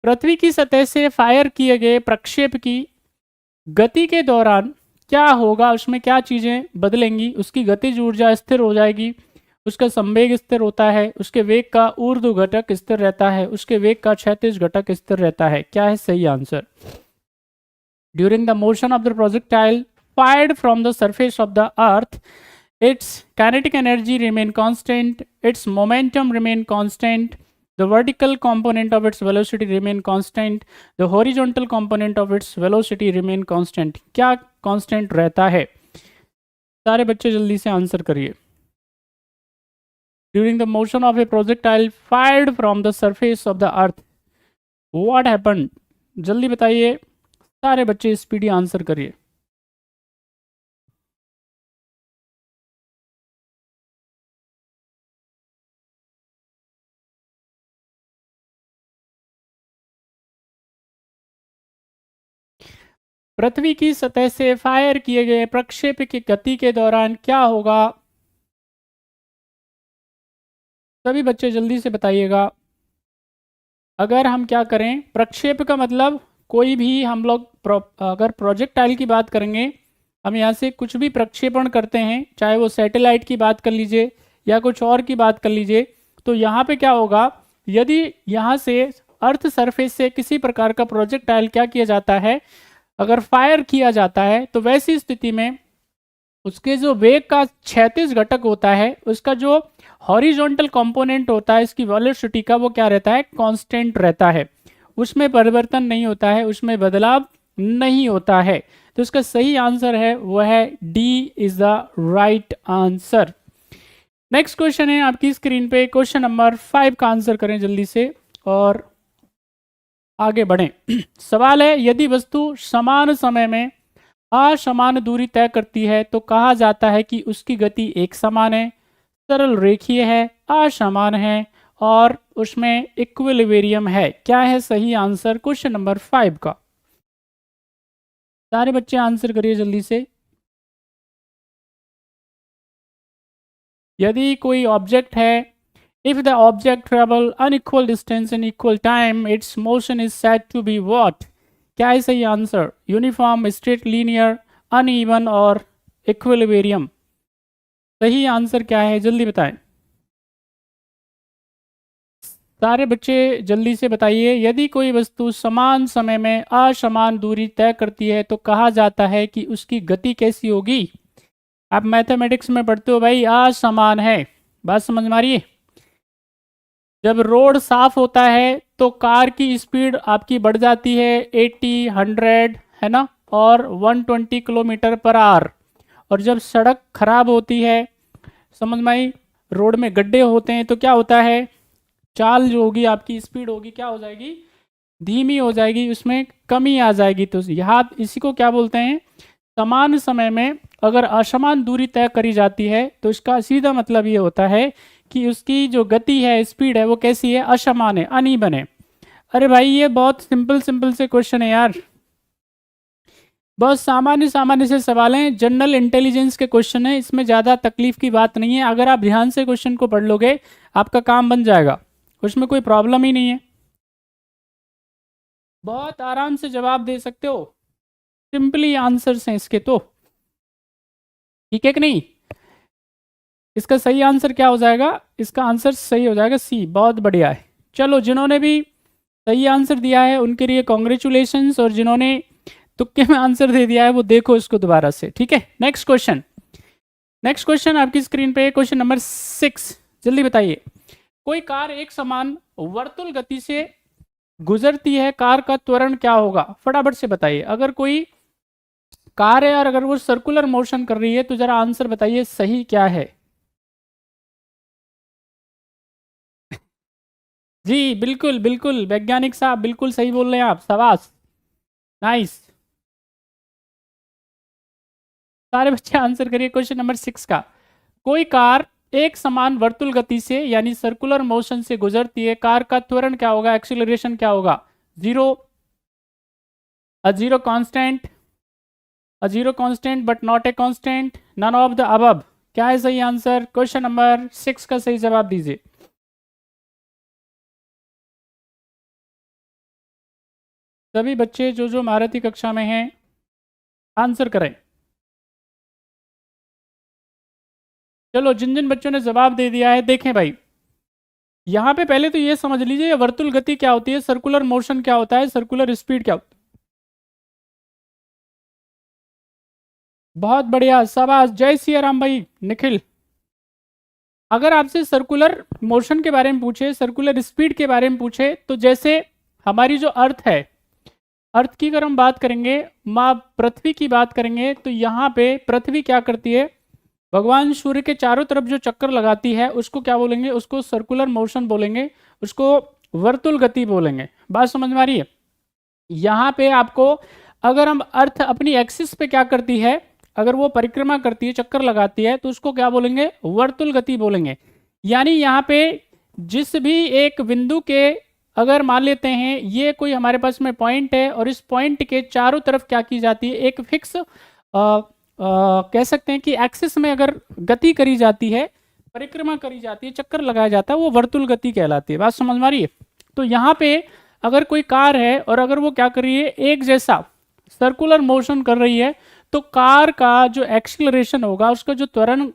पृथ्वी की सतह से फायर किए गए प्रक्षेप की गति के दौरान क्या होगा, उसमें क्या चीजें बदलेंगी? उसकी गतिज ऊर्जा स्थिर हो जाएगी, उसका संवेग स्थिर होता है, उसके वेग का ऊर्ध्व घटक स्थिर रहता है, उसके वेग का क्षैतिज घटक स्थिर रहता है। क्या है सही answer? During the motion of the projectile fired from the surface of the earth, its kinetic energy remain constant, its momentum remain constant, the vertical component of its velocity remain constant, the horizontal component of its velocity remain constant। क्या constant रहता है? सारे बच्चे जल्दी से answer करिए। During the motion of A projectile fired from the surface of the earth, what happened? जल्दी बताइए, सारे बच्चे स्पीडी आंसर करिए। पृथ्वी की सतह से फायर किए गए प्रक्षेप की गति के दौरान क्या होगा? सभी बच्चे जल्दी से बताइएगा। अगर हम क्या करें, प्रक्षेप का मतलब कोई भी हम लोग अगर प्रोजेक्टाइल की बात करेंगे, हम यहाँ से कुछ भी प्रक्षेपण करते हैं, चाहे वो सैटेलाइट की बात कर लीजिए या कुछ और की बात कर लीजिए, तो यहाँ पे क्या होगा, यदि यहाँ से अर्थ सरफेस से किसी प्रकार का प्रोजेक्टाइल क्या किया जाता है, अगर फायर किया जाता है, तो वैसी स्थिति में उसके जो वेग का क्षैतिज घटक होता है, उसका जो हॉरिजॉन्टल कंपोनेंट होता है इसकी वेलोसिटी का, वो क्या रहता है? कांस्टेंट रहता है, उसमें परिवर्तन नहीं होता है, उसमें बदलाव नहीं होता है। तो इसका सही आंसर है वह है D is the right answer. Next question है आपकी स्क्रीन पे, क्वेश्चन नंबर 5 का आंसर करें जल्दी से और आगे बढ़ें। सवाल है, यदि वस्तु समान समय में असमान दूरी तय करती है तो कहा जाता है कि उसकी गति एक समान है, सरल रेखीय है, असमान है और उसमें इक्विलिब्रियम है। क्या है सही आंसर क्वेश्चन नंबर 5 का? सारे बच्चे आंसर करिए जल्दी से। यदि कोई ऑब्जेक्ट है, if the object travel unequal distance in equal time, its motion is said to be what? क्या है सही answer? Uniform, straight, linear, uneven और इक्विलिब्रियम? सही आंसर क्या है जल्दी बताएं। सारे बच्चे जल्दी से बताइए। यदि कोई वस्तु समान समय में असमान दूरी तय करती है तो कहा जाता है कि उसकी गति कैसी होगी? आप मैथमेटिक्स में पढ़ते हो भाई, असमान है, बात समझ में आ रही है? जब रोड साफ होता है तो कार की स्पीड आपकी बढ़ जाती है 80, 100, है ना, और 120 किलोमीटर पर आवर। और जब सड़क खराब होती है, समझ में आई, रोड में गड्ढे होते हैं, तो क्या होता है, चाल जो होगी आपकी, स्पीड होगी, क्या हो जाएगी? धीमी हो जाएगी, उसमें कमी आ जाएगी। तो यहाँ इसी को क्या बोलते हैं? समान समय में अगर असमान दूरी तय करी जाती है तो इसका सीधा मतलब ये होता है कि उसकी जो गति है, स्पीड है, वो कैसी है? असमान है, अनइवन है। अरे भाई ये बहुत सिंपल सिंपल से क्वेश्चन है यार, बहुत सामान्य सामान्य से सवाल हैं, जनरल इंटेलिजेंस के क्वेश्चन है, इसमें ज़्यादा तकलीफ की बात नहीं है। अगर आप ध्यान से क्वेश्चन को पढ़ लोगे आपका काम बन जाएगा, उसमें कोई प्रॉब्लम ही नहीं है, बहुत आराम से जवाब दे सकते हो, सिंपली आंसर्स हैं इसके तो। ठीक है कि नहीं? इसका सही आंसर क्या हो जाएगा? इसका आंसर सही हो जाएगा सी। बहुत बढ़िया है। चलो, जिन्होंने भी सही आंसर दिया है उनके लिए कॉन्ग्रेचुलेशंस, और जिन्होंने तुक्के में आंसर दे दिया है वो देखो इसको दोबारा से। ठीक है, नेक्स्ट क्वेश्चन। नेक्स्ट क्वेश्चन आपकी स्क्रीन पे, क्वेश्चन नंबर 6, जल्दी बताइए। कोई कार एक समान वर्तुल गति से गुजरती है, कार का त्वरण क्या होगा? फटाफट से बताइए। अगर कोई कार है और अगर वो सर्कुलर मोशन कर रही है तो जरा आंसर बताइए सही क्या है? जी बिल्कुल बिल्कुल, वैज्ञानिक साहब बिल्कुल सही बोल रहे हैं आप, शाबाश, नाइस। सारे बच्चे आंसर करिए क्वेश्चन नंबर 6 का। कोई कार एक समान वर्तुल गति से यानी सर्कुलर मोशन से गुजरती है, कार का त्वरण क्या होगा? एक्सीलरेशन क्या होगा? Zero, a zero constant, a zero constant but not a constant, none of the above? क्या है सही आंसर? क्वेश्चन नंबर 6 का सही जवाब दीजिए। सभी बच्चे जो जो महारथी कक्षा में हैं आंसर करें। चलो, जिन जिन बच्चों ने जवाब दे दिया है, देखें भाई, यहाँ पे पहले तो ये समझ लीजिए वर्तुल गति क्या होती है, सर्कुलर मोशन क्या होता है, सर्कुलर स्पीड क्या होता है। बहुत बढ़िया, शाबाश, जय सिया राम भाई निखिल। अगर आपसे सर्कुलर मोशन के बारे में पूछे, सर्कुलर स्पीड के बारे में पूछे, तो जैसे हमारी जो अर्थ है, अर्थ की अगर हम बात करेंगे, माँ पृथ्वी की बात करेंगे, तो यहाँ पे पृथ्वी क्या करती है, भगवान सूर्य के चारों तरफ जो चक्कर लगाती है उसको क्या बोलेंगे, उसको सर्कुलर मोशन बोलेंगे, उसको वर्तुल गति बोलेंगे। बात समझ में आ रही है। यहाँ पे आपको अगर हम अर्थ अपनी एक्सिस पे क्या करती है, अगर वो परिक्रमा करती है, चक्कर लगाती है, तो उसको क्या बोलेंगे, वर्तुल गति बोलेंगे। यानी यहाँ पे जिस भी एक बिंदु के, अगर मान लेते हैं ये कोई हमारे पास में पॉइंट है और इस पॉइंट के चारों तरफ क्या की जाती है, एक फिक्स कह सकते हैं कि एक्सिस में अगर गति करी जाती है, परिक्रमा करी जाती है, चक्कर लगाया जाता है, वो वर्तुल गति कहलाती है। बात समझ में आ रही है। तो यहाँ पे अगर कोई कार है और अगर वो क्या कर रही है, एक जैसा सर्कुलर मोशन कर रही है, तो कार का जो एक्सीलरेशन होगा, उसका जो त्वरण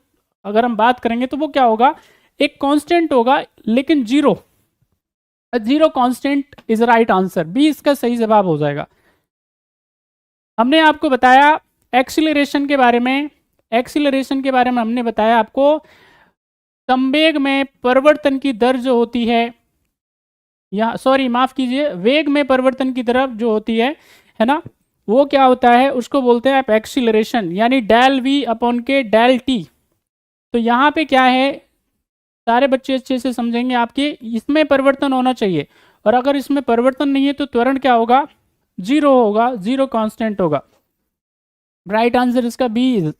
अगर हम बात करेंगे, तो वो क्या होगा, एक कांस्टेंट होगा, लेकिन zero constant is right answer, B इसका सही जवाब हो जाएगा। हमने आपको बताया एक्सीलरेशन के बारे में, हमने बताया आपको संवेग में परिवर्तन की दर जो होती है, या सॉरी माफ कीजिए, वेग में परिवर्तन की दर जो होती है ना, वो क्या होता है, उसको बोलते हैं आप एक्सीलरेशन, यानी डेल वी अपॉन के डेल टी। तो यहाँ पे क्या है, सारे बच्चे अच्छे से समझेंगे, आपके इसमें परिवर्तन होना चाहिए, और अगर इसमें परिवर्तन नहीं है तो त्वरण क्या होगा, जीरो होगा, जीरो कांस्टेंट होगा। राइट आंसर इसका बी